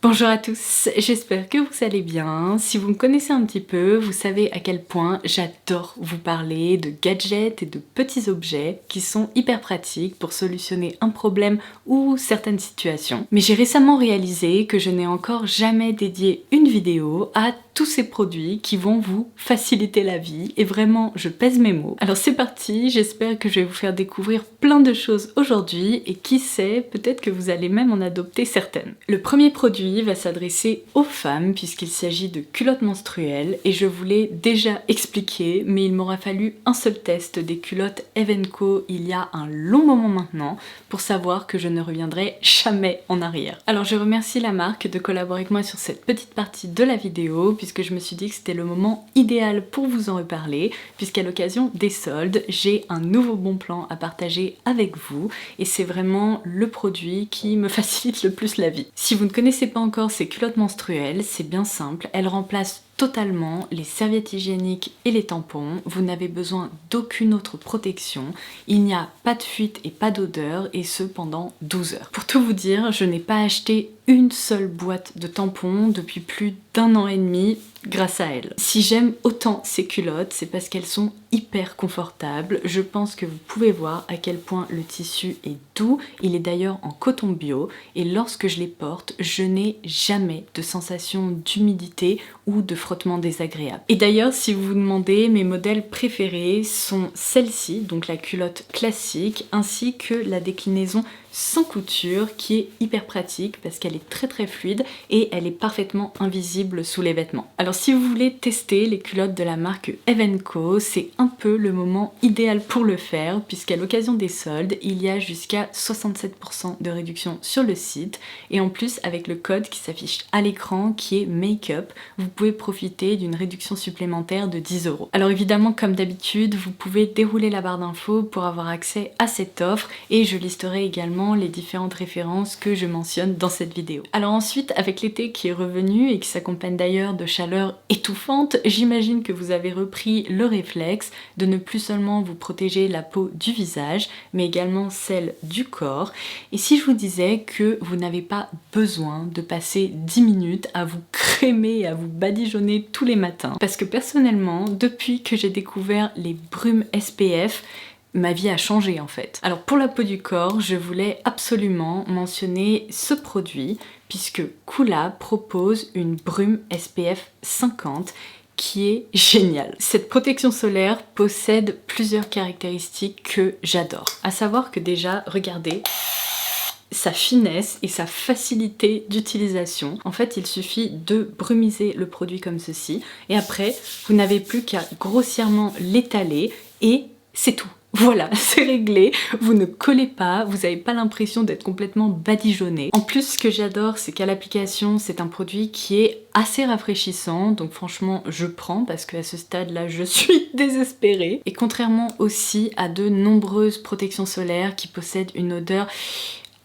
Bonjour à tous, j'espère que vous allez bien. Si vous me connaissez un petit peu, vous savez à quel point j'adore vous parler de gadgets et de petits objets qui sont hyper pratiques pour solutionner un problème ou certaines situations. Mais j'ai récemment réalisé que je n'ai encore jamais dédié une vidéo à tous ces produits qui vont vous faciliter la vie et vraiment je pèse mes mots. Alors c'est parti, j'espère que je vais vous faire découvrir plein de choses aujourd'hui et qui sait, peut-être que vous allez même en adopter certaines. Le premier produit va s'adresser aux femmes puisqu'il s'agit de culottes menstruelles et je vous l'ai déjà expliqué mais il m'aura fallu un seul test des culottes Evenco il y a un long moment maintenant pour savoir que je ne reviendrai jamais en arrière. Alors je remercie la marque de collaborer avec moi sur cette petite partie de la vidéo puisque je me suis dit que c'était le moment idéal pour vous en reparler puisqu'à l'occasion des soldes j'ai un nouveau bon plan à partager avec vous et c'est vraiment le produit qui me facilite le plus la vie. Si vous ne connaissez pas encore ces culottes menstruelles, c'est bien simple, elles remplacent totalement les serviettes hygiéniques et les tampons, vous n'avez besoin d'aucune autre protection, il n'y a pas de fuite et pas d'odeur et ce pendant 12 heures. Pour tout vous dire, je n'ai pas acheté une seule boîte de tampons depuis plus d'1 an et demi grâce à elle. Si j'aime autant ces culottes, c'est parce qu'elles sont hyper confortables. Je pense que vous pouvez voir à quel point le tissu est doux. Il est d'ailleurs en coton bio et lorsque je les porte, je n'ai jamais de sensation d'humidité ou de frottement désagréable. Et d'ailleurs, si vous vous demandez, mes modèles préférés sont celle-ci, donc la culotte classique, ainsi que la déclinaison sans couture qui est hyper pratique parce qu'elle est très fluide et elle est parfaitement invisible sous les vêtements. Alors si vous voulez tester les culottes de la marque Evenco, c'est un peu le moment idéal pour le faire puisqu'à l'occasion des soldes, il y a jusqu'à 67% de réduction sur le site et en plus avec le code qui s'affiche à l'écran qui est Makeup, vous pouvez profiter d'une réduction supplémentaire de 10 €. Alors évidemment comme d'habitude, vous pouvez dérouler la barre d'infos pour avoir accès à cette offre et je listerai également les différentes références que je mentionne dans cette vidéo. Alors ensuite, avec l'été qui est revenu et qui s'accompagne d'ailleurs de chaleur étouffante, j'imagine que vous avez repris le réflexe de ne plus seulement vous protéger la peau du visage, mais également celle du corps. Et si je vous disais que vous n'avez pas besoin de passer 10 minutes à vous crémer, à vous badigeonner tous les matins, parce que personnellement, depuis que j'ai découvert les brumes SPF, ma vie a changé en fait. Alors pour la peau du corps, je voulais absolument mentionner ce produit puisque Coola propose une brume SPF 50 qui est géniale. Cette protection solaire possède plusieurs caractéristiques que j'adore. À savoir que déjà, regardez, sa finesse et sa facilité d'utilisation. En fait, il suffit de brumiser le produit comme ceci et après, vous n'avez plus qu'à grossièrement l'étaler et c'est tout. Voilà, c'est réglé, vous ne collez pas, vous n'avez pas l'impression d'être complètement badigeonné. En plus, ce que j'adore, c'est qu'à l'application, c'est un produit qui est assez rafraîchissant, donc franchement, je prends parce qu'à ce stade-là, je suis désespérée. Et contrairement aussi à de nombreuses protections solaires qui possèdent une odeur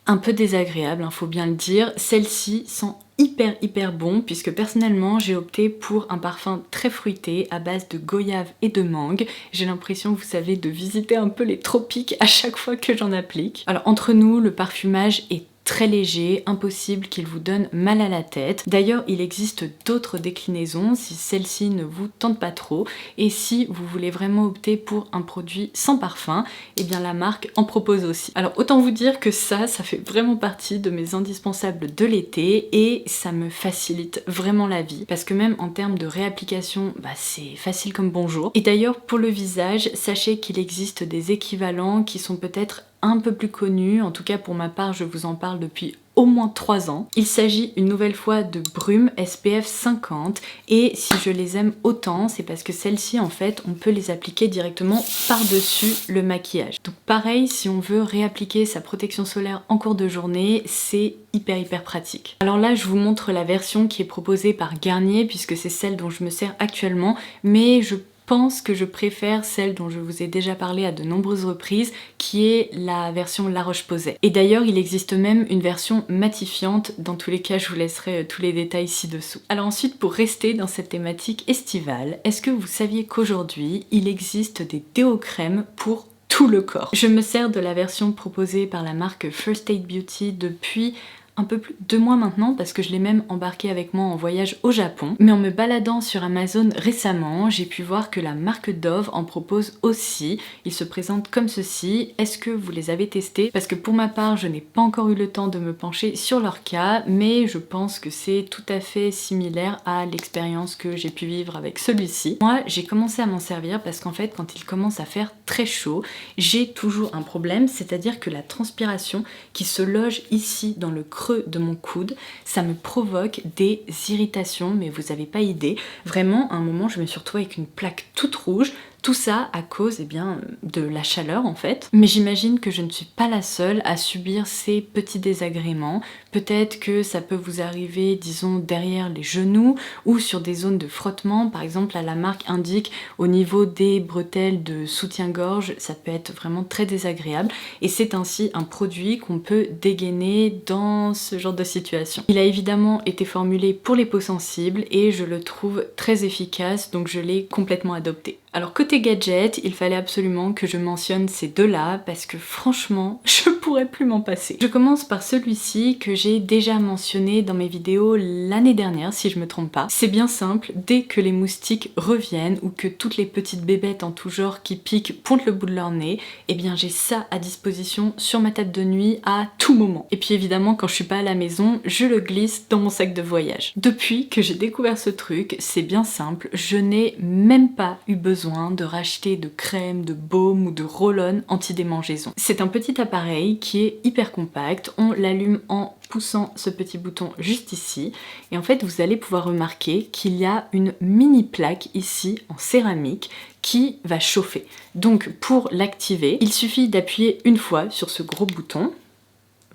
un peu désagréable, faut bien le dire, celle-ci sent hyper bon puisque personnellement j'ai opté pour un parfum très fruité à base de goyave et de mangue. J'ai l'impression, vous savez, de visiter un peu les tropiques à chaque fois que j'en applique. Alors entre nous, le parfumage est très léger, impossible qu'il vous donne mal à la tête. D'ailleurs, il existe d'autres déclinaisons si celle-ci ne vous tente pas trop et si vous voulez vraiment opter pour un produit sans parfum, eh bien la marque en propose aussi. Alors autant vous dire que ça fait vraiment partie de mes indispensables de l'été et ça me facilite vraiment la vie parce que même en termes de réapplication, c'est facile comme bonjour. Et d'ailleurs pour le visage, sachez qu'il existe des équivalents qui sont peut-être un peu plus connu, en tout cas pour ma part je vous en parle depuis au moins 3 ans. Il s'agit une nouvelle fois de brumes SPF 50 et si je les aime autant, c'est parce que celles-ci en fait on peut les appliquer directement par-dessus le maquillage. Donc pareil, si on veut réappliquer sa protection solaire en cours de journée, c'est hyper pratique. Alors là je vous montre la version qui est proposée par Garnier puisque c'est celle dont je me sers actuellement, mais je pense que je préfère celle dont je vous ai déjà parlé à de nombreuses reprises, qui est la version La Roche-Posay. Et d'ailleurs, il existe même une version matifiante, dans tous les cas, je vous laisserai tous les détails ci-dessous. Alors ensuite, pour rester dans cette thématique estivale, est-ce que vous saviez qu'aujourd'hui, il existe des déo-crèmes pour tout le corps? Je me sers de la version proposée par la marque First Aid Beauty depuis un peu plus de 2 mois maintenant parce que je l'ai même embarqué avec moi en voyage au Japon. Mais en me baladant sur Amazon récemment, j'ai pu voir que la marque Dove en propose aussi. Ils se présentent comme ceci. Est-ce que vous les avez testés? Parce que pour ma part, je n'ai pas encore eu le temps de me pencher sur leur cas, mais je pense que c'est tout à fait similaire à l'expérience que j'ai pu vivre avec celui-ci. Moi, j'ai commencé à m'en servir parce qu'en fait, quand il commence à faire très chaud, j'ai toujours un problème, c'est-à-dire que la transpiration qui se loge ici dans le creux de mon coude, ça me provoque des irritations, mais vous avez pas idée. Vraiment, à un moment, je me suis retrouvée avec une plaque toute rouge. Tout ça à cause de la chaleur en fait. Mais j'imagine que je ne suis pas la seule à subir ces petits désagréments. Peut-être que ça peut vous arriver, disons, derrière les genoux ou sur des zones de frottement. Par exemple, là, la marque indique au niveau des bretelles de soutien-gorge, ça peut être vraiment très désagréable. Et c'est ainsi un produit qu'on peut dégainer dans ce genre de situation. Il a évidemment été formulé pour les peaux sensibles et je le trouve très efficace, donc je l'ai complètement adopté. Alors côté gadget, il fallait absolument que je mentionne ces deux-là parce que franchement, je pourrais plus m'en passer. Je commence par celui-ci que j'ai déjà mentionné dans mes vidéos l'année dernière, si je me trompe pas. C'est bien simple, dès que les moustiques reviennent ou que toutes les petites bébêtes en tout genre qui piquent pointent le bout de leur nez, eh bien j'ai ça à disposition sur ma table de nuit à tout moment. Et puis évidemment, quand je suis pas à la maison, je le glisse dans mon sac de voyage. Depuis que j'ai découvert ce truc, c'est bien simple, je n'ai même pas eu besoin de racheter de crème, de baume ou de roll-on anti-démangeaison. C'est un petit appareil qui est hyper compact, on l'allume en poussant ce petit bouton juste ici et en fait vous allez pouvoir remarquer qu'il y a une mini plaque ici en céramique qui va chauffer. Donc pour l'activer, il suffit d'appuyer une fois sur ce gros bouton.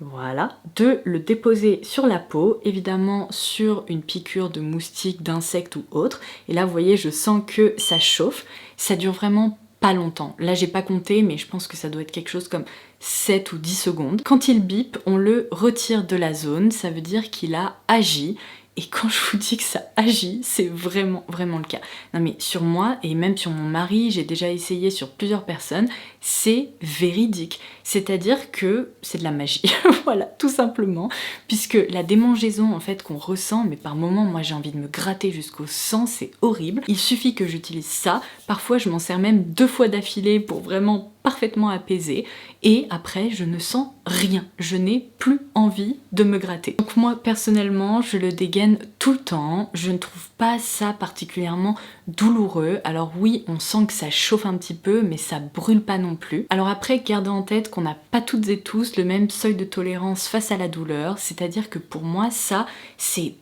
Voilà, de le déposer sur la peau, évidemment sur une piqûre de moustique, d'insecte ou autre. Et là, vous voyez, je sens que ça chauffe. Ça dure vraiment pas longtemps. Là, j'ai pas compté, mais je pense que ça doit être quelque chose comme 7 ou 10 secondes. Quand il bip, on le retire de la zone. Ça veut dire qu'il a agi. Et quand je vous dis que ça agit, c'est vraiment le cas. Non mais sur moi et même sur mon mari, j'ai déjà essayé sur plusieurs personnes, c'est véridique. C'est-à-dire que c'est de la magie, voilà, tout simplement. Puisque la démangeaison en fait qu'on ressent, mais par moments moi j'ai envie de me gratter jusqu'au sang, c'est horrible. Il suffit que j'utilise ça, parfois je m'en sers même 2 fois d'affilée pour vraiment parfaitement apaiser et après je ne sens rien, je n'ai plus envie de me gratter. Donc moi personnellement je le dégaine tout le temps, je ne trouve pas ça particulièrement douloureux. Alors oui, on sent que ça chauffe un petit peu mais ça brûle pas non plus. Alors après, gardez en tête qu'on n'a pas toutes et tous le même seuil de tolérance face à la douleur, c'est-à-dire que pour moi ça c'est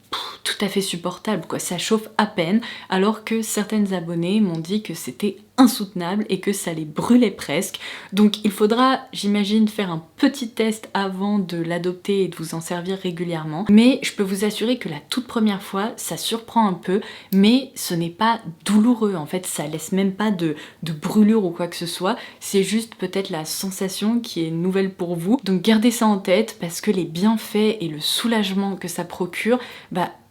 tout à fait supportable quoi, ça chauffe à peine, alors que certaines abonnées m'ont dit que c'était insoutenable et que ça les brûlait presque. Donc il faudra, j'imagine, faire un petit test avant de l'adopter et de vous en servir régulièrement. Mais je peux vous assurer que la toute première fois, ça surprend un peu, mais ce n'est pas douloureux en fait, ça laisse même pas de brûlure ou quoi que ce soit, c'est juste peut-être la sensation qui est nouvelle pour vous. Donc gardez ça en tête parce que les bienfaits et le soulagement que ça procure,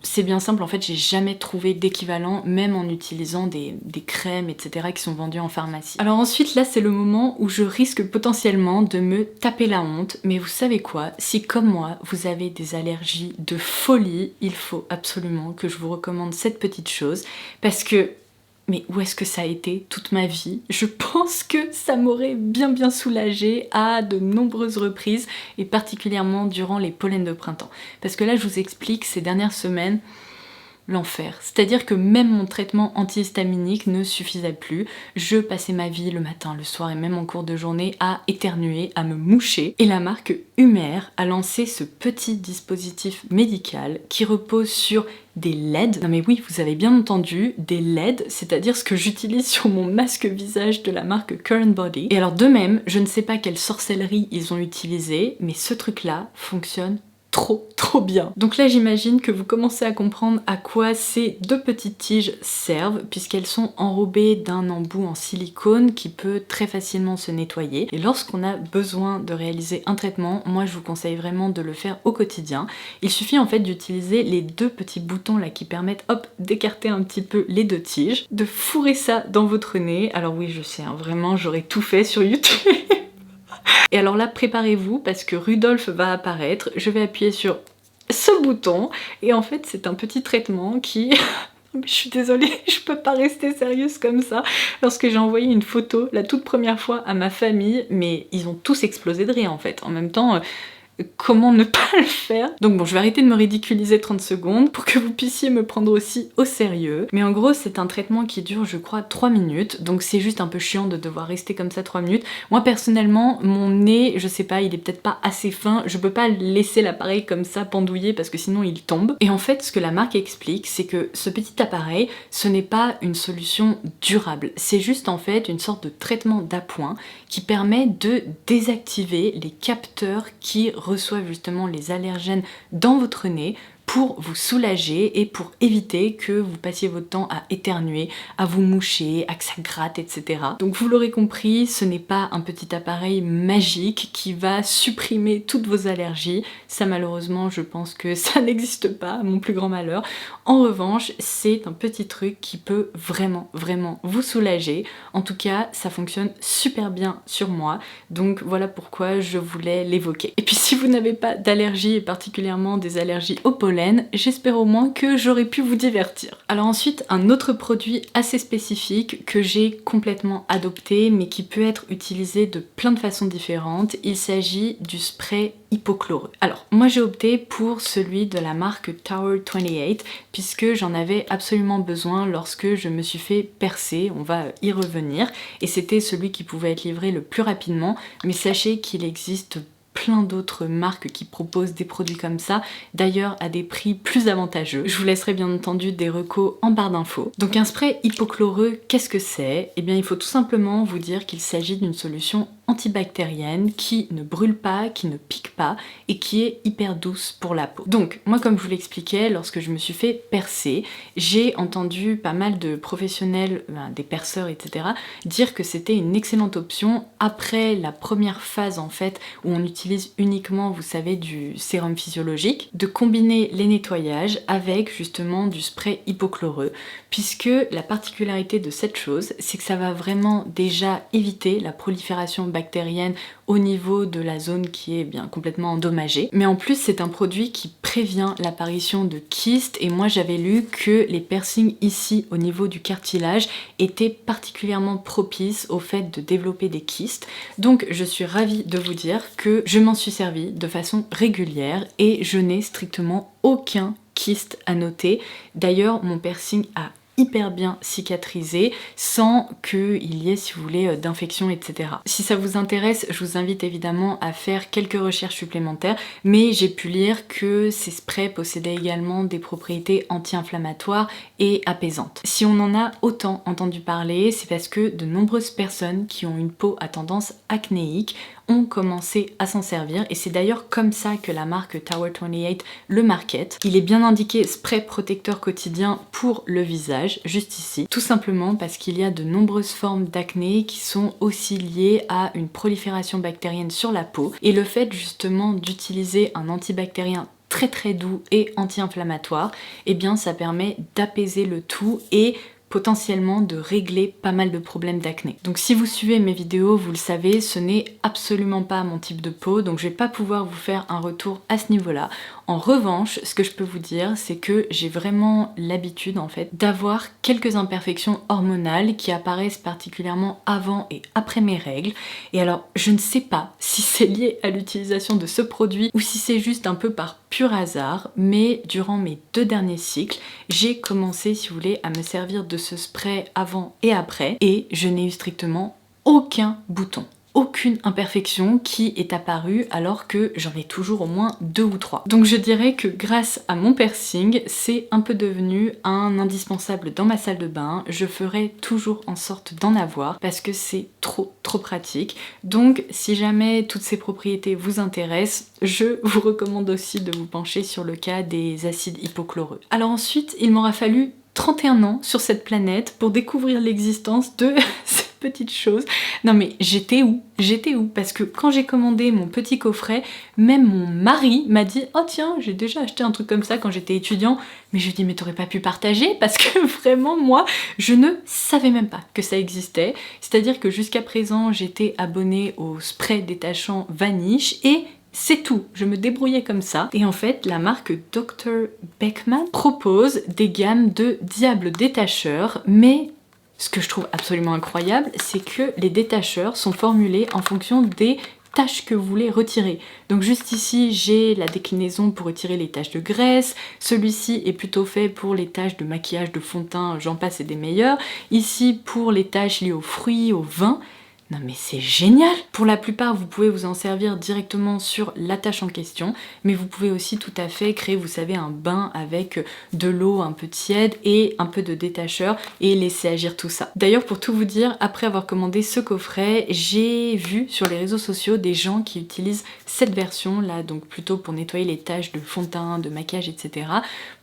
c'est bien simple, en fait j'ai jamais trouvé d'équivalent, même en utilisant des crèmes etc qui sont vendues en pharmacie. Alors ensuite là c'est le moment où je risque potentiellement de me taper la honte, mais vous savez quoi, si comme moi vous avez des allergies de folie, il faut absolument que je vous recommande cette petite chose parce que mais où est-ce que ça a été toute ma vie? Je pense que ça m'aurait bien soulagée à de nombreuses reprises et particulièrement durant les pollens de printemps. Parce que là je vous explique, ces dernières semaines, l'enfer. C'est-à-dire que même mon traitement antihistaminique ne suffisait plus. Je passais ma vie le matin, le soir et même en cours de journée à éternuer, à me moucher. Et la marque Humer a lancé ce petit dispositif médical qui repose sur des LED. Non mais oui, vous avez bien entendu, des LED, c'est-à-dire ce que j'utilise sur mon masque visage de la marque Current Body. Et alors de même, je ne sais pas quelle sorcellerie ils ont utilisé, mais ce truc-là fonctionne trop bien. Donc là j'imagine que vous commencez à comprendre à quoi ces 2 petites tiges servent puisqu'elles sont enrobées d'un embout en silicone qui peut très facilement se nettoyer. Et lorsqu'on a besoin de réaliser un traitement, moi je vous conseille vraiment de le faire au quotidien. Il suffit en fait d'utiliser les 2 petits boutons là qui permettent hop d'écarter un petit peu les 2 tiges, de fourrer ça dans votre nez. Alors oui je sais, hein, vraiment j'aurais tout fait sur YouTube. Et alors là, préparez-vous parce que Rudolph va apparaître. Je vais appuyer sur ce bouton. Et en fait c'est un petit traitement qui... Je suis désolée, je peux pas rester sérieuse comme ça. Lorsque j'ai envoyé une photo la toute première fois à ma famille, mais ils ont tous explosé de rire en fait. En même temps, comment ne pas le faire? Donc bon, je vais arrêter de me ridiculiser 30 secondes pour que vous puissiez me prendre aussi au sérieux. Mais en gros, c'est un traitement qui dure, je crois, 3 minutes. Donc c'est juste un peu chiant de devoir rester comme ça 3 minutes. Moi, personnellement, mon nez, je sais pas, il est peut-être pas assez fin. Je peux pas laisser l'appareil comme ça pendouiller parce que sinon il tombe. Et en fait, ce que la marque explique, c'est que ce petit appareil, ce n'est pas une solution durable. C'est juste en fait une sorte de traitement d'appoint qui permet de désactiver les capteurs qui reçoivent justement les allergènes dans votre nez pour vous soulager et pour éviter que vous passiez votre temps à éternuer, à vous moucher, à que ça gratte, etc. Donc vous l'aurez compris, ce n'est pas un petit appareil magique qui va supprimer toutes vos allergies. Ça malheureusement, je pense que ça n'existe pas, à mon plus grand malheur. En revanche, c'est un petit truc qui peut vraiment vous soulager. En tout cas, ça fonctionne super bien sur moi. Donc voilà pourquoi je voulais l'évoquer. Et puis si vous n'avez pas d'allergie et particulièrement des allergies au pollen, j'espère au moins que j'aurai pu vous divertir. Alors ensuite, un autre produit assez spécifique que j'ai complètement adopté mais qui peut être utilisé de plein de façons différentes, il s'agit du spray hypochloreux. Alors moi j'ai opté pour celui de la marque Tower 28 puisque j'en avais absolument besoin lorsque je me suis fait percer, on va y revenir, et c'était celui qui pouvait être livré le plus rapidement, mais sachez qu'il existe plein d'autres marques qui proposent des produits comme ça, d'ailleurs à des prix plus avantageux. Je vous laisserai bien entendu des recos en barre d'infos. Donc un spray hypochloreux, qu'est-ce que c'est? Eh bien il faut tout simplement vous dire qu'il s'agit d'une solution antibactérienne qui ne brûle pas, qui ne pique pas et qui est hyper douce pour la peau. Donc moi comme je vous l'expliquais, lorsque je me suis fait percer, j'ai entendu pas mal de professionnels, des perceurs etc, dire que c'était une excellente option après la première phase en fait où on utilise uniquement, vous savez, du sérum physiologique, de combiner les nettoyages avec justement du spray hypochloreux, puisque la particularité de cette chose, c'est que ça va vraiment déjà éviter la prolifération bactérienne au niveau de la zone qui est bien complètement endommagée. Mais en plus, c'est un produit qui prévient l'apparition de kystes, et moi j'avais lu que les piercings ici au niveau du cartilage étaient particulièrement propices au fait de développer des kystes. Donc je suis ravie de vous dire que je m'en suis servie de façon régulière et je n'ai strictement aucun kyste à noter. D'ailleurs, mon piercing a hyper bien cicatrisé sans qu'il y ait, si vous voulez, d'infection, etc. Si ça vous intéresse, je vous invite évidemment à faire quelques recherches supplémentaires, mais j'ai pu lire que ces sprays possédaient également des propriétés anti-inflammatoires et apaisantes. Si on en a autant entendu parler, c'est parce que de nombreuses personnes qui ont une peau à tendance acnéique ont commencé à s'en servir, et c'est d'ailleurs comme ça que la marque Tower 28 le market. Il est bien indiqué spray protecteur quotidien pour le visage, juste ici, tout simplement parce qu'il y a de nombreuses formes d'acné qui sont aussi liées à une prolifération bactérienne sur la peau, et le fait justement d'utiliser un antibactérien très doux et anti-inflammatoire, eh bien ça permet d'apaiser le tout et potentiellement de régler pas mal de problèmes d'acné. Donc si vous suivez mes vidéos, vous le savez, ce n'est absolument pas mon type de peau, donc je vais pas pouvoir vous faire un retour à ce niveau-là. En revanche, ce que je peux vous dire, c'est que j'ai vraiment l'habitude en fait d'avoir quelques imperfections hormonales qui apparaissent particulièrement avant et après mes règles. Et alors, je ne sais pas si c'est lié à l'utilisation de ce produit ou si c'est juste un peu par pur hasard, mais durant mes 2 derniers cycles, j'ai commencé, si vous voulez, à me servir de ce spray avant et après, et je n'ai eu strictement aucun bouton. Aucune imperfection qui est apparue alors que j'en ai toujours au moins 2 ou 3. Donc je dirais que grâce à mon piercing, c'est un peu devenu un indispensable dans ma salle de bain. Je ferai toujours en sorte d'en avoir parce que c'est trop pratique. Donc si jamais toutes ces propriétés vous intéressent, je vous recommande aussi de vous pencher sur le cas des acides hypochloreux. Alors ensuite, il m'aura fallu 31 ans sur cette planète pour découvrir l'existence de ces petites choses. Non mais j'étais où? J'étais où? Parce que quand j'ai commandé mon petit coffret, même mon mari m'a dit « Oh tiens, j'ai déjà acheté un truc comme ça quand j'étais étudiant. » Mais je lui ai dit « Mais t'aurais pas pu partager ?» Parce que vraiment, moi, je ne savais même pas que ça existait. C'est-à-dire que jusqu'à présent, j'étais abonnée au spray détachant Vanish et C'est tout, je me débrouillais comme ça. Et en fait, la marque Dr. Beckman propose des gammes de diables détacheurs, mais ce que je trouve absolument incroyable, c'est que les détacheurs sont formulés en fonction des taches que vous voulez retirer. Donc juste ici, j'ai la déclinaison pour retirer les taches de graisse. Celui-ci est plutôt fait pour les taches de maquillage, de fond de teint, j'en passe et des meilleurs. Ici, pour les taches liées aux fruits, au vin. Non mais c'est génial! Pour la plupart, vous pouvez vous en servir directement sur la tâche en question, mais vous pouvez aussi tout à fait créer, vous savez, un bain avec de l'eau un peu tiède et un peu de détacheur et laisser agir tout ça. D'ailleurs, pour tout vous dire, après avoir commandé ce coffret, j'ai vu sur les réseaux sociaux des gens qui utilisent cette version là, donc plutôt pour nettoyer les taches de fond de teint, de maquillage, etc.,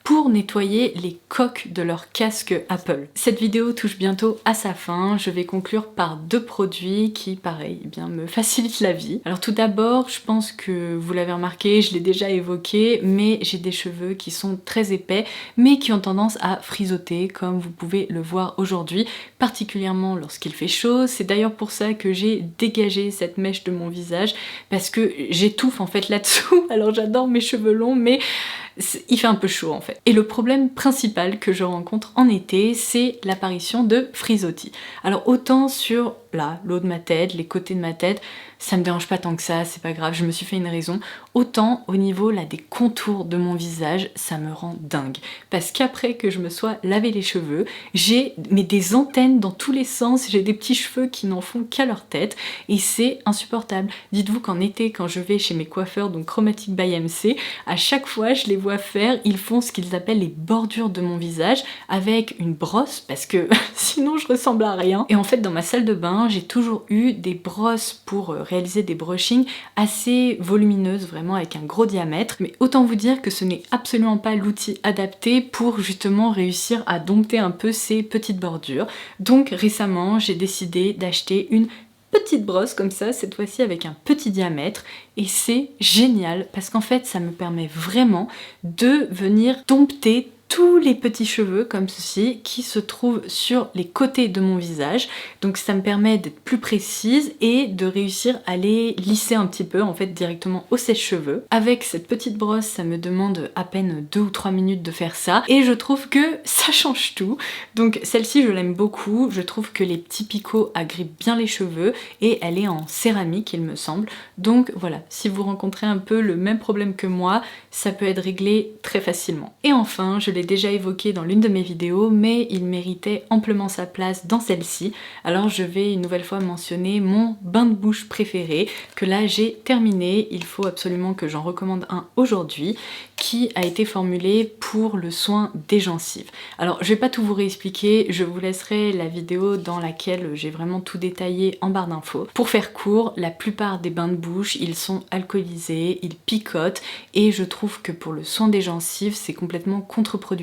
pour nettoyer les coques de leur casque Apple. Cette vidéo touche bientôt à sa fin, je vais conclure par deux produits qui, pareil, eh bien, me facilitent la vie. Alors tout d'abord, je pense que vous l'avez remarqué, je l'ai déjà évoqué, mais j'ai des cheveux qui sont très épais, mais qui ont tendance à frisoter, comme vous pouvez le voir aujourd'hui, particulièrement lorsqu'il fait chaud. C'est d'ailleurs pour ça que j'ai dégagé cette mèche de mon visage, parce que j'étouffe en fait là-dessous. Alors j'adore mes cheveux longs, mais il fait un peu chaud en fait. Et le problème principal que je rencontre en été, c'est l'apparition de frisottis. Alors autant sur là, le haut de ma tête, les côtés de ma tête, ça me dérange pas tant que ça, c'est pas grave, je me suis fait une raison. Autant au niveau là des contours de mon visage, ça me rend dingue. Parce qu'après que je me sois lavé les cheveux, j'ai des antennes dans tous les sens, j'ai des petits cheveux qui n'en font qu'à leur tête et c'est insupportable. Dites-vous qu'en été, quand je vais chez mes coiffeurs, donc Chromatic by MC, à chaque fois je les vois faire, ils font ce qu'ils appellent les bordures de mon visage avec une brosse parce que sinon je ressemble à rien. Et en fait dans ma salle de bain, j'ai toujours eu des brosses pour réaliser des brushings assez volumineuses, vraiment avec un gros diamètre. Mais autant vous dire que ce n'est absolument pas l'outil adapté pour justement réussir à dompter un peu ces petites bordures. Donc récemment, j'ai décidé d'acheter une petite brosse comme ça, cette fois-ci avec un petit diamètre, et c'est génial parce qu'en fait ça me permet vraiment de venir dompter tous les petits cheveux comme ceci qui se trouvent sur les côtés de mon visage. Donc ça me permet d'être plus précise et de réussir à les lisser un petit peu en fait directement au sèche-cheveux. Avec cette petite brosse, ça me demande à peine 2 ou 3 minutes de faire ça et je trouve que ça change tout. Donc celle-ci je l'aime beaucoup, je trouve que les petits picots agrippent bien les cheveux et elle est en céramique il me semble. Donc voilà, si vous rencontrez un peu le même problème que moi, ça peut être réglé très facilement. Et enfin, je l'ai déjà évoqué dans l'une de mes vidéos, mais il méritait amplement sa place dans celle-ci. Alors je vais une nouvelle fois mentionner mon bain de bouche préféré, que là j'ai terminé. Il faut absolument que j'en recommande un aujourd'hui, qui a été formulé pour le soin des gencives. Alors je vais pas tout vous réexpliquer, je vous laisserai la vidéo dans laquelle j'ai vraiment tout détaillé en barre d'infos. Pour faire court, la plupart des bains de bouche, ils sont alcoolisés, ils picotent, et je trouve que pour le soin des gencives, c'est complètement contre-productif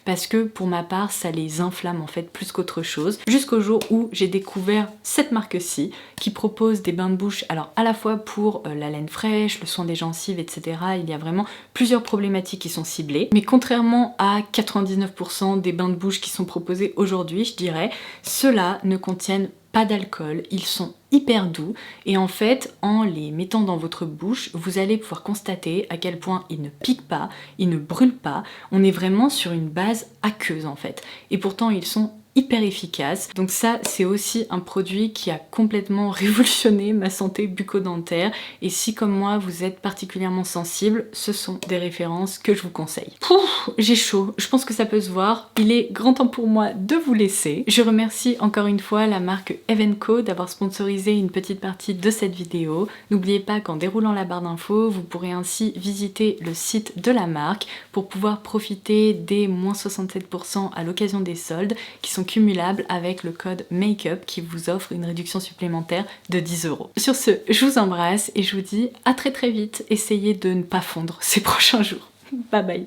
parce que pour ma part, ça les inflamme en fait plus qu'autre chose. Jusqu'au jour où j'ai découvert cette marque-ci qui propose des bains de bouche, alors à la fois pour la laine fraîche, le soin des gencives, etc. Il y a vraiment plusieurs problématiques qui sont ciblées. Mais contrairement à 99% des bains de bouche qui sont proposés aujourd'hui, je dirais, ceux-là ne contiennent pas d'alcool, ils sont hyper doux et en fait en les mettant dans votre bouche vous allez pouvoir constater à quel point ils ne piquent pas, ils ne brûlent pas, on est vraiment sur une base aqueuse en fait et pourtant ils sont hyper efficace. Donc ça c'est aussi un produit qui a complètement révolutionné ma santé bucco-dentaire et si comme moi vous êtes particulièrement sensible, ce sont des références que je vous conseille. Pouf, j'ai chaud, je pense que ça peut se voir. Il est grand temps pour moi de vous laisser. Je remercie encore une fois la marque Evenco d'avoir sponsorisé une petite partie de cette vidéo. N'oubliez pas qu'en déroulant la barre d'infos, vous pourrez ainsi visiter le site de la marque pour pouvoir profiter des moins 67% à l'occasion des soldes qui sont cumulables avec le code MAKEUP qui vous offre une réduction supplémentaire de 10 €. Sur ce, je vous embrasse et je vous dis à très vite. Essayez de ne pas fondre ces prochains jours. Bye bye.